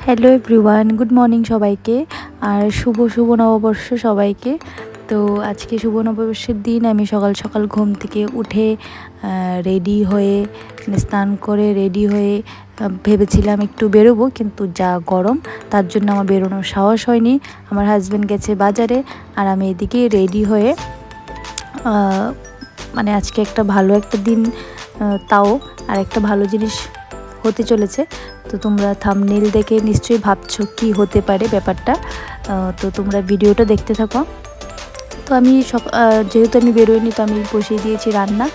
Hello everyone, good morning সবাইকে। আর শুভ নববর্ষ সবাইকে। তো আজকে শুভ নববর্ষের দিন আমি সকাল সকাল ঘুম থেকে উঠে রেডি হয়ে স্নান করে রেডি হয়ে ভেবেছিলাম একটু বেরোবো, কিন্তু যা গরম তার জন্য আমার বেরোনোর সাহস হয়নি। আমার হাজব্যান্ড গেছে বাজারে আর আমি এদিকে রেডি হয়ে মানে আজকে একটা ভালো একটা দিন, তাও আর একটা ভালো জিনিস হতে চলেছে। তো তোমরা থাম্বনেল দেখে নিশ্চয়ই ভাবছো কি হতে পারে ব্যাপারটা। তো তোমরা ভিডিওটা দেখতে থাকো। তো আমি যেহেতু আমি বেরোইনি, তো আমি বসিয়ে দিয়েছি রান্না।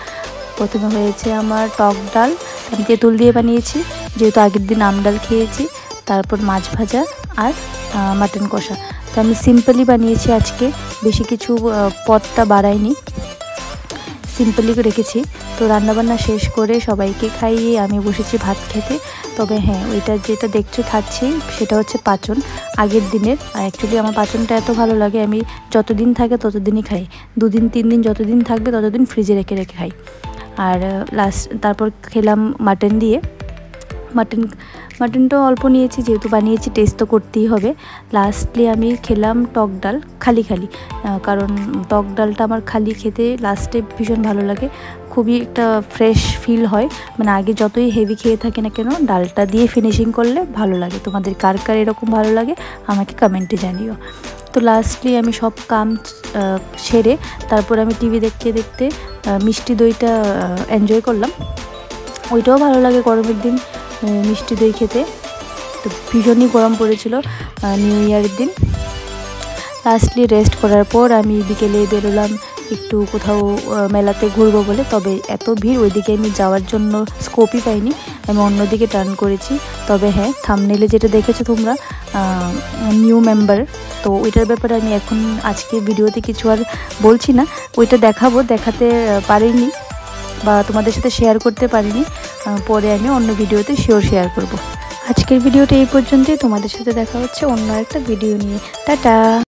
প্রথমে হয়েছে আমার টক ডাল, আমি তেঁতুল দিয়ে বানিয়েছি যেহেতু আগের দিন আম ডাল খেয়েছি। তারপর মাছ ভাজা আর মাটন কষা। তো আমি সিম্পলি বানিয়েছি আজকে, বেশি কিছু পদটা বাড়াইনি, সিম্পলি রেখেছি। তো রান্নাবান্না শেষ করে সবাইকে খাইয়ে আমি বসেছি ভাত খেতে। তবে হ্যাঁ, ওইটা যেটা দেখছো খাচ্ছি সেটা হচ্ছে পাঁচন, আগের দিনের। আর অ্যাকচুয়ালি আমার পাঁচনটা এত ভালো লাগে, আমি যতদিন থাকে ততদিনই খাই, 2 দিন 3 দিন যতদিন থাকবে ততদিন ফ্রিজে রেখে রেখে খাই। আর তারপর খেলাম মাটন দিয়ে। মাটনটাও অল্প নিয়েছি, যেহেতু বানিয়েছি টেস্ট তো করতেই হবে। লাস্টলি আমি খেলাম টক ডাল খালি, কারণ টক ডালটা আমার খালি খেতে লাস্টে ভীষণ ভালো লাগে, খুবই একটা ফ্রেশ ফিল হয়। মানে আগে যতই হেভি খেয়ে থাকে না কেন, ডালটা দিয়ে ফিনিশিং করলে ভালো লাগে। তোমাদের কার কার এরকম ভালো লাগে আমাকে কমেন্টে জানিও। তো লাস্টলি আমি সব কাম সেরে তারপর আমি টিভি দেখতে দেখতে মিষ্টি দইটা এনজয় করলাম। ওইটাও ভালো লাগে গরমের দিন মিষ্টি দই খেতে। তো ভীষণই গরম পড়েছিল নিউ ইয়ারের দিন। লাস্টলি রেস্ট করার পর আমি বিকেলে বেরোলাম একটু কোথাও মেলাতে ঘুরবো বলে। তবে এত ভিড়, ওইদিকে আমি যাওয়ার জন্য স্কোপই পাইনি, আমি অন্যদিকে টার্ন করেছি। তবে হ্যাঁ, থাম্বনেলে যেটা দেখেছো তোমরা নিউ মেম্বার, তো ওইটার ব্যাপারে আমি এখন আজকে ভিডিওতে কিছু আর বলছি না। ওইটা দেখাতে পারিনি বা তোমাদের সাথে শেয়ার করতে পারিনি, পরে আমি অন্য ভিডিওতে শেয়ার করব। আজকের ভিডিওটা এই পর্যন্তই, তোমাদের সাথে দেখা হচ্ছে অন্য একটা ভিডিও নিয়ে। টাটা।